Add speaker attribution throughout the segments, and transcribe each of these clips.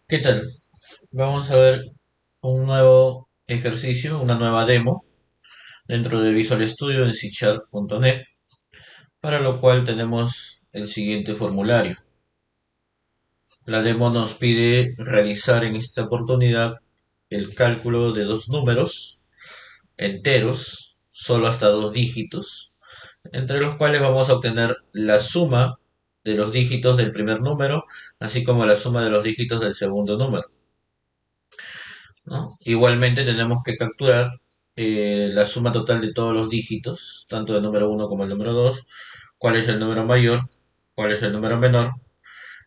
Speaker 1: ¿Qué tal? Vamos a ver un nuevo ejercicio, una nueva demo dentro de Visual Studio en C#.net, para lo cual tenemos el siguiente formulario. La demo nos pide realizar en esta oportunidad el cálculo de dos números enteros, solo hasta dos dígitos, entre los cuales vamos a obtener la suma de los dígitos del primer número, así como la suma de los dígitos del segundo número, ¿no? Igualmente tenemos que capturar la suma total de todos los dígitos, tanto del número uno como el número 2, cuál es el número mayor, cuál es el número menor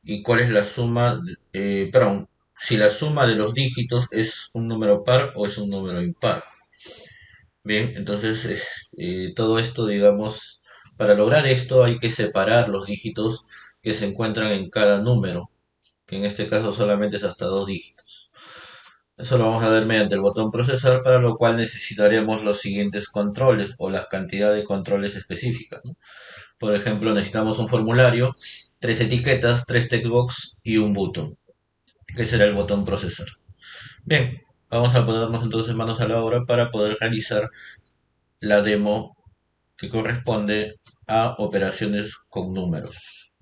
Speaker 1: y cuál es la suma, perdón, si la suma de los dígitos es un número par o es un número impar. Bien, entonces todo esto, digamos, para lograr esto hay que separar los dígitos que se encuentran en cada número, que en este caso solamente es hasta dos dígitos. Eso lo vamos a ver mediante el botón procesar, para lo cual necesitaremos los siguientes controles o la cantidad de controles específicas, ¿no? Por ejemplo, necesitamos un formulario, tres etiquetas, tres textbox y un botón, que será el botón procesar. Bien, vamos a ponernos entonces manos a la obra para poder realizar la demo que corresponde a operaciones con números.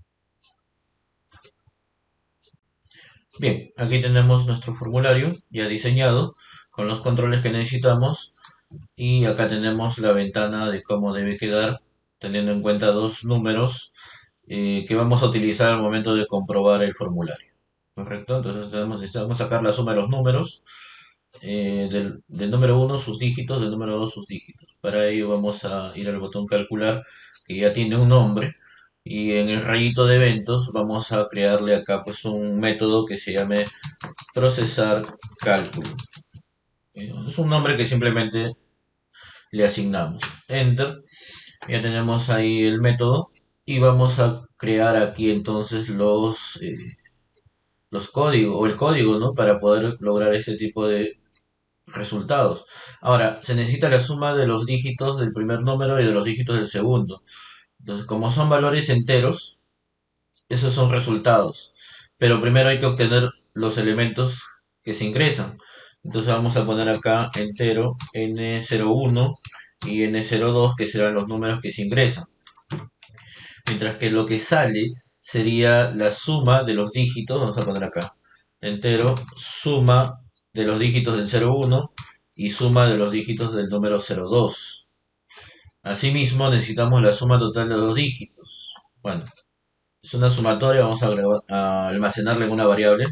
Speaker 1: Bien, aquí tenemos nuestro formulario ya diseñado con los controles que necesitamos. Y acá tenemos la ventana de cómo debe quedar, teniendo en cuenta dos números que vamos a utilizar al momento de comprobar el formulario. ¿Correcto? Entonces necesitamos sacar la suma de los números, del número uno sus dígitos, del número 2 sus dígitos. Para ello vamos a ir al botón calcular, que ya tiene un nombre, y en el rayito de eventos vamos a crearle acá pues un método que se llame procesar cálculo. Es un nombre que simplemente le asignamos enter. Ya tenemos ahí el método y vamos a crear aquí entonces los códigos o el código, ¿no? Para poder lograr ese tipo de resultados. Ahora, se necesita la suma de los dígitos del primer número y de los dígitos del segundo. Entonces, como son valores enteros, esos son resultados. Pero primero hay que obtener los elementos que se ingresan. Entonces vamos a poner acá entero n01 y n02, que serán los números que se ingresan. Mientras que lo que sale sería la suma de los dígitos, vamos a poner acá, entero, suma de los dígitos del 01 y suma de los dígitos del número 02. Asimismo, necesitamos la suma total de los dígitos. Bueno, es una sumatoria, vamos a almacenarla en una variable,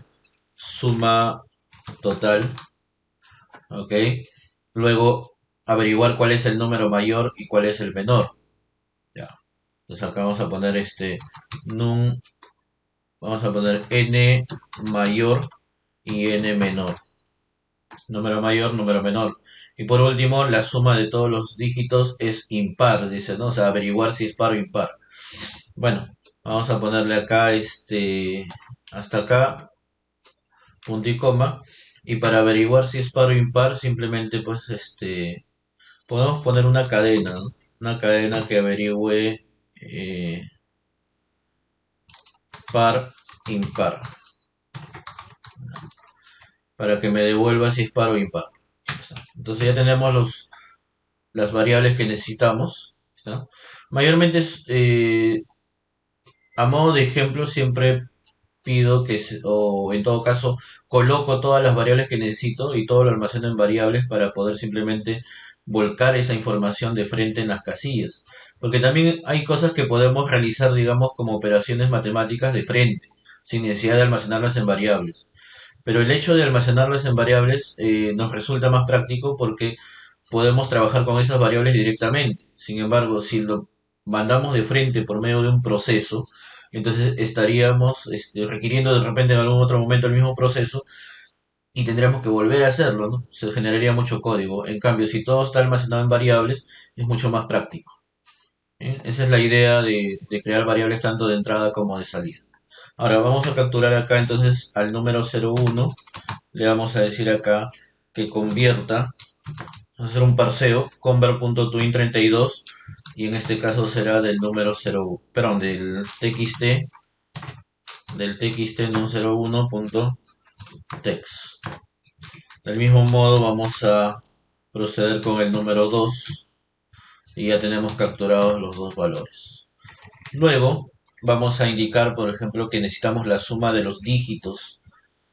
Speaker 1: suma total, ¿ok? Luego, averiguar cuál es el número mayor y cuál es el menor. Ya. Entonces acá vamos a poner num, vamos a poner n mayor y n menor. Número mayor, número menor. Y por último, la suma de todos los dígitos es impar, dice, ¿no? O sea, averiguar si es par o impar. Bueno, vamos a ponerle acá, hasta acá, punto y coma. Y para averiguar si es par o impar, simplemente, pues, podemos poner una cadena, ¿no? Una cadena que averigüe par, impar, para que me devuelva si es par o impar. Entonces ya tenemos las variables que necesitamos. ¿Está? Mayormente, a modo de ejemplo, siempre pido o en todo caso, coloco todas las variables que necesito y todo lo almaceno en variables para poder simplemente volcar esa información de frente en las casillas. Porque también hay cosas que podemos realizar, digamos, como operaciones matemáticas de frente, sin necesidad de almacenarlas en variables. Pero el hecho de almacenarlas en variables nos resulta más práctico porque podemos trabajar con esas variables directamente. Sin embargo, si lo mandamos de frente por medio de un proceso, entonces estaríamos requiriendo de repente en algún otro momento el mismo proceso y tendríamos que volver a hacerlo, ¿no? Se generaría mucho código. En cambio, si todo está almacenado en variables, es mucho más práctico. ¿Eh? Esa es la idea de crear variables tanto de entrada como de salida. Ahora vamos a capturar acá entonces al número 01. Le vamos a decir acá que convierta. Vamos a hacer un parseo, convert.twin32, y en este caso será del número 0, del txt num01 text. Del mismo modo vamos a proceder con el número 2 y ya tenemos capturados los dos valores. Luego vamos a indicar, por ejemplo, que necesitamos la suma de los dígitos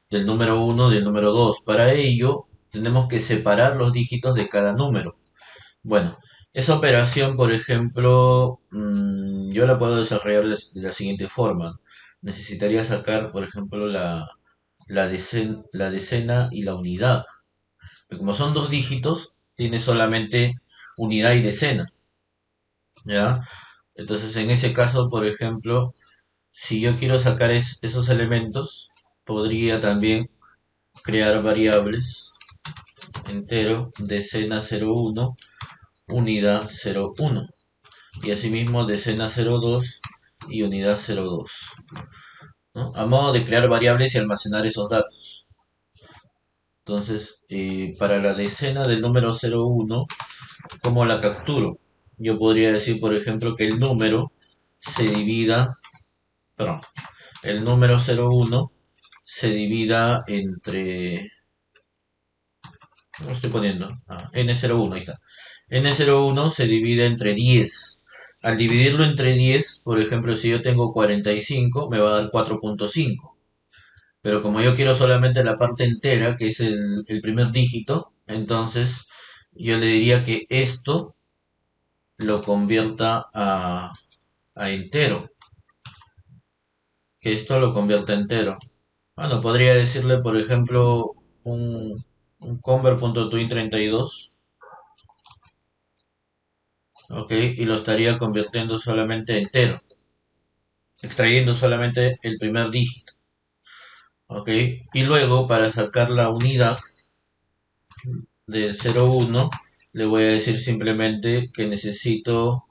Speaker 1: del número 1 y del número 2. Para ello tenemos que separar los dígitos de cada número. Bueno, esa operación, por ejemplo, yo la puedo desarrollar de la siguiente forma. Necesitaría sacar, por ejemplo, la decena y la unidad. Pero como son dos dígitos, tiene solamente unidad y decena, ¿ya? Entonces, en ese caso, por ejemplo, si yo quiero sacar esos elementos, podría también crear variables entero, decena 01, unidad 01, y asimismo decena 02 y unidad 02, ¿no? A modo de crear variables y almacenar esos datos. Entonces, para la decena del número 01, ¿cómo la capturo? Yo podría decir, por ejemplo, que el número se divida, perdón, el número 01 se divida entre, ¿cómo lo estoy poniendo? N01, ahí está. N01 se divide entre 10. Al dividirlo entre 10, por ejemplo, si yo tengo 45, me va a dar 4.5. Pero como yo quiero solamente la parte entera, que es el primer dígito, entonces yo le diría que esto lo convierta a entero. Que esto lo convierta a entero. Bueno, podría decirle, por ejemplo, un convert.twin32, ok, y lo estaría convirtiendo solamente a entero, extrayendo solamente el primer dígito, ok, y luego para sacar la unidad del 01 le voy a decir simplemente que necesito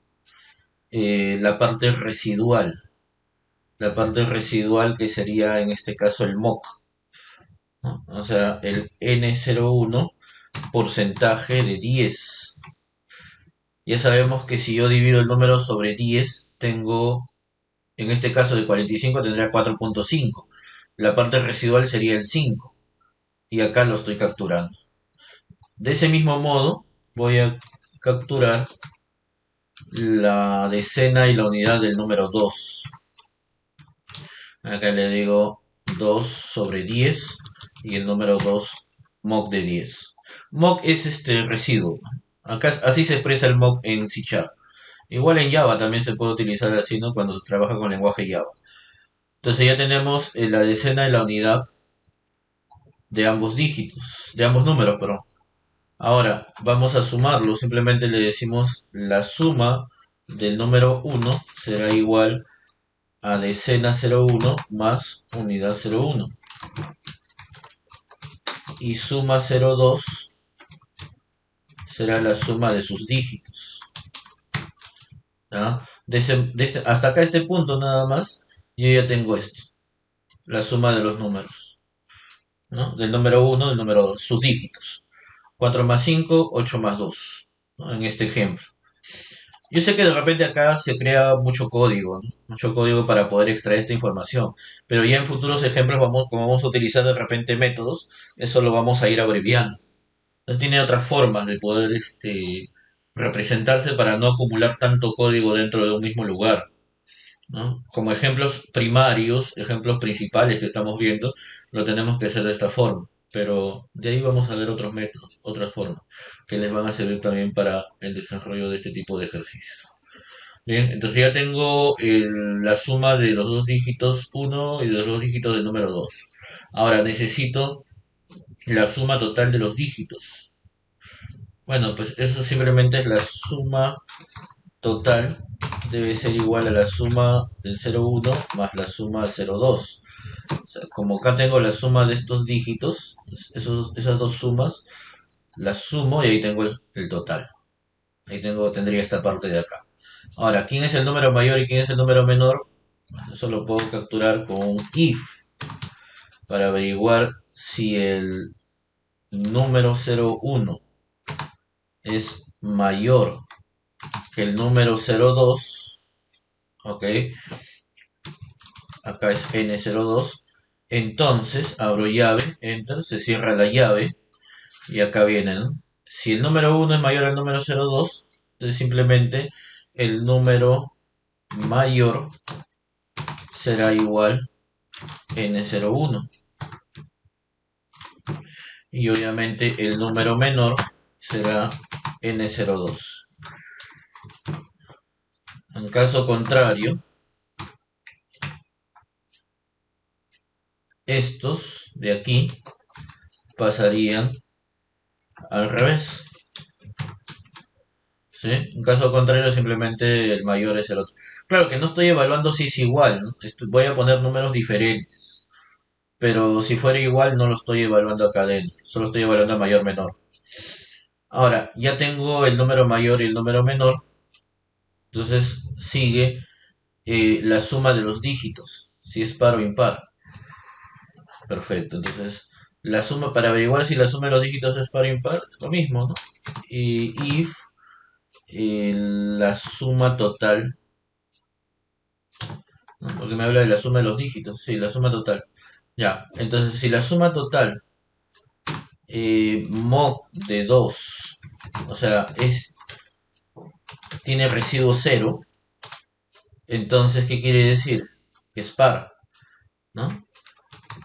Speaker 1: la parte residual que sería en este caso el mock, ¿no? O sea, el N01 porcentaje de 10. Ya sabemos que si yo divido el número sobre 10, tengo, en este caso de 45, tendría 4.5. La parte residual sería el 5. Y acá lo estoy capturando. De ese mismo modo, voy a capturar la decena y la unidad del número 2. Acá le digo 2 sobre 10 y el número 2 mock de 10. Mock es este residuo. Acá así se expresa el mock en C#. Igual en Java también se puede utilizar así, ¿no? Cuando se trabaja con lenguaje Java. Entonces ya tenemos la decena y la unidad de ambos dígitos, de ambos números, perdón. Ahora vamos a sumarlo. Simplemente le decimos la suma del número 1 será igual a decena 01 más unidad 01. Y suma 02 será la suma de sus dígitos. ¿Ya? Hasta acá este punto nada más, yo ya tengo esto, la suma de los números, ¿no? Del número 1, del número 2, sus dígitos. 4 más 5, 8 más 2, ¿no? En este ejemplo. Yo sé que de repente acá se crea mucho código, ¿no? Mucho código para poder extraer esta información, pero ya en futuros ejemplos, como vamos a utilizar de repente métodos, eso lo vamos a ir abreviando. Entonces tiene otras formas de poder representarse para no acumular tanto código dentro de un mismo lugar, ¿no? Como ejemplos primarios, ejemplos principales que estamos viendo, lo tenemos que hacer de esta forma. Pero de ahí vamos a ver otros métodos, otras formas, que les van a servir también para el desarrollo de este tipo de ejercicios. Bien, entonces ya tengo la suma de los dos dígitos 1 y de los dos dígitos del número 2. Ahora necesito la suma total de los dígitos. Bueno, pues eso simplemente es la suma total, debe ser igual a la suma del 0,1 más la suma del 0,2. O sea, como acá tengo la suma de estos dígitos, esas dos sumas, las sumo y ahí tengo el total. Ahí tendría esta parte de acá. Ahora, ¿quién es el número mayor y quién es el número menor? Eso lo puedo capturar con un if para averiguar si el número 0,1 es mayor que el número 0,2, ok, acá es N02, Entonces, abro llave, enter, se cierra la llave y acá viene, ¿no? Si el número uno es mayor al número 02, entonces simplemente el número mayor será igual n01 y obviamente el número menor será n02. En caso contrario, estos de aquí pasarían al revés. ¿Sí? En caso contrario, simplemente el mayor es el otro. Claro que no estoy evaluando si es igual, ¿no? Voy a poner números diferentes. Pero si fuera igual, no lo estoy evaluando acá adentro. Solo estoy evaluando a mayor menor. Ahora, ya tengo el número mayor y el número menor. Entonces sigue la suma de los dígitos. Si es par o impar. Perfecto. Entonces, la suma, para averiguar si la suma de los dígitos es par o impar, lo mismo, ¿no? Y if la suma total, ¿no? Porque me habla de la suma de los dígitos, sí, la suma total. Ya, entonces si la suma total mod de 2, o sea, tiene residuo cero, entonces, ¿qué quiere decir? Que es par, ¿no?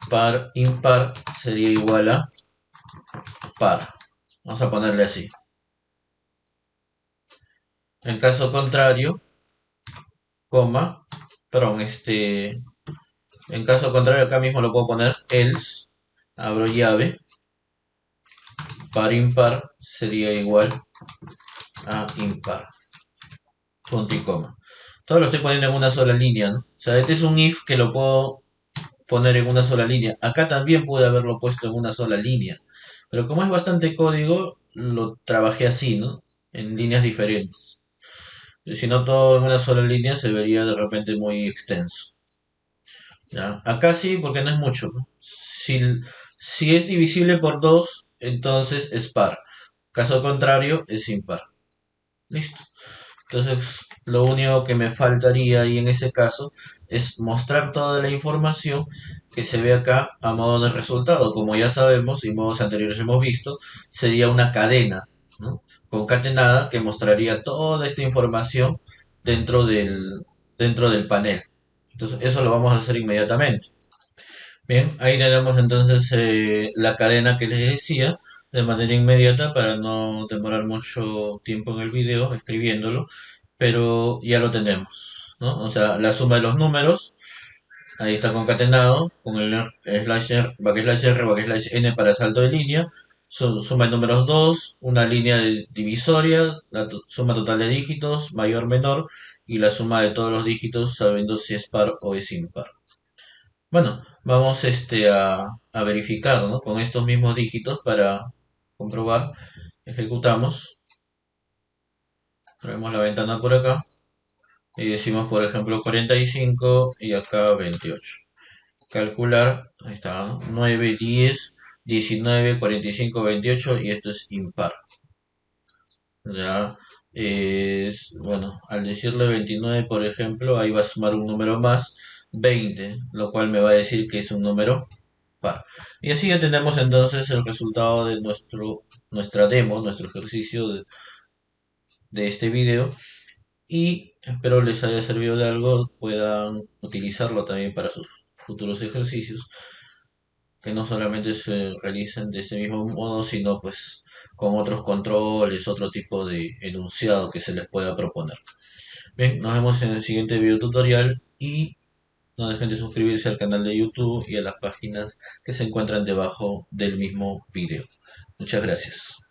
Speaker 1: Par impar sería igual a par. Vamos a ponerle así. En caso contrario, coma, perdón, en caso contrario acá mismo lo puedo poner else, abro llave, par impar sería igual a impar, punto y coma. Todo lo estoy poniendo en una sola línea, ¿no? O sea, este es un if que lo puedo poner en una sola línea. Acá también pude haberlo puesto en una sola línea. Pero como es bastante código, lo trabajé así, ¿no? En líneas diferentes. Y si no todo en una sola línea se vería de repente muy extenso. ¿Ya? Acá sí, porque no es mucho, ¿no? Si es divisible por 2, entonces es par. Caso contrario, es impar. Listo. Entonces, lo único que me faltaría ahí en ese caso es mostrar toda la información que se ve acá a modo de resultado. Como ya sabemos y modos anteriores hemos visto, sería una cadena, ¿no? Concatenada que mostraría toda esta información dentro del, dentro del panel. Entonces, eso lo vamos a hacer inmediatamente. Bien, ahí tenemos entonces la cadena que les decía de manera inmediata para no demorar mucho tiempo en el video escribiéndolo, pero ya lo tenemos, ¿no? O sea, la suma de los números, ahí está concatenado con el slash r, backslash r, backslash n para salto de línea, suma de números 2, una línea de divisoria, la suma total de dígitos, mayor, menor, y la suma de todos los dígitos sabiendo si es par o es impar. Bueno, vamos a verificar, ¿no? Con estos mismos dígitos para comprobar. Ejecutamos, traemos la ventana por acá y decimos, por ejemplo, 45 y acá 28. Calcular, ahí está, ¿no? 9, 10, 19, 45, 28 y esto es impar. Ya bueno, al decirle 29, por ejemplo, ahí va a sumar un número más, 20, lo cual me va a decir que es un número par. Y así ya tenemos entonces el resultado de nuestra demo, nuestro ejercicio de este video. Y espero les haya servido de algo, puedan utilizarlo también para sus futuros ejercicios, que no solamente se realicen de ese mismo modo, sino pues con otros controles, otro tipo de enunciado que se les pueda proponer. Bien, nos vemos en el siguiente video tutorial y no dejen de suscribirse al canal de YouTube y a las páginas que se encuentran debajo del mismo video. Muchas gracias.